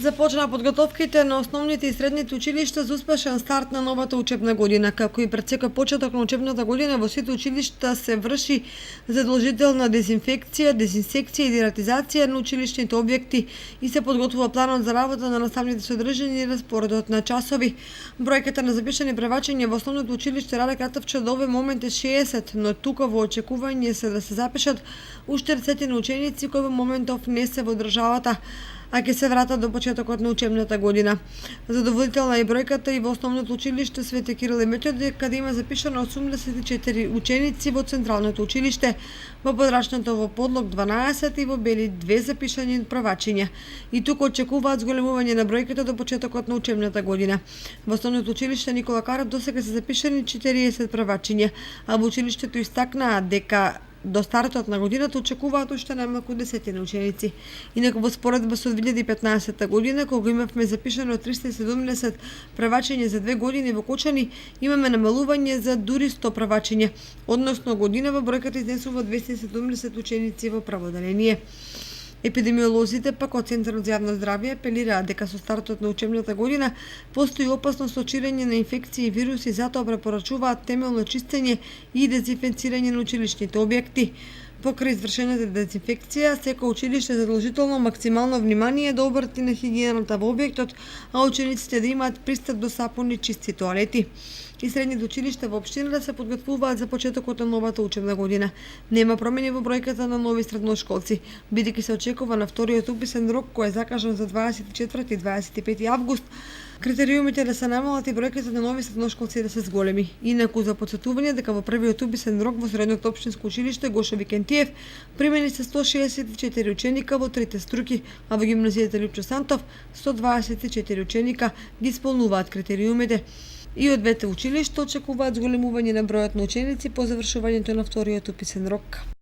Започна подготовките на основните и средните училишта за успешен старт на новата учебна година. Како и пред секој почеток на учебната година, во сите училишта се врши задолжителна дезинфекција, дезинсекција и дератизација на училишните објекти и се подготвува планот за работа на наставните содржини и распоредот на часови. Бројката на запишани превачења во основното училиште Раде Катовче до овој момент е 60, но тука во очекување се да се запишат уште 10 ученици кои во моментов не се во државата, а ќе се вратат до почетокот на учебната година. Задоволителна е бројката и во основното училиште Свети Кирил и Методи, каде има запишано 84 ученици во централното училиште, во подрачното во Подлог 12 и во Бели 2 запишани првачиња. И тука очекуваат зголемување на бројката до почетокот на учебната година. Во основното училиште Никола Каров досега се запишани 40 првачиња, а во училиштето истакнаат дека до стартот на годината очекуваат уште најмалку 10 ученици. Инаку во споредба со 2015 година, кога имавме запишано 370 превачења за 2 години во Кочани, имаме намалување за дури 100 превачења, односно годинава бројката изнесува 270 ученици во праводеление. Епидемиолозите пак од Центарот за јавно здравје апелираат дека со стартот на учебната година постои опасност од ширење на инфекции и вируси, затоа препорачуваат темелно чистење и дезинфекцирање на училишните објекти. Покрај извршената дезинфекција, секој училиште задолжително максимално внимание да обрати на хигиената во објектот, а учениците да имаат пристап до сапуни и чисти тоалети. И средните училишта во општината се подготвуваат за почетокот на новата учебна година. Нема промени во бројката на нови средношколци, бидејќи се очекува на вториот уписен рок кој е закажан за 24 и 25 август, критериумите да се намалат и бројката на нови средношколци да се зголеми. Инаку за потсетување дека во првиот уписен рок во средното општинско училиште Гоше Викентиев примени се 164 ученика во трите струки, а во гимназијата Лјупчо Сантов 124 ученика ги исполнуваат критериумите. И од двете училишта очекуваат зголемување на бројот на ученици по завршувањето на вториот уписен рок.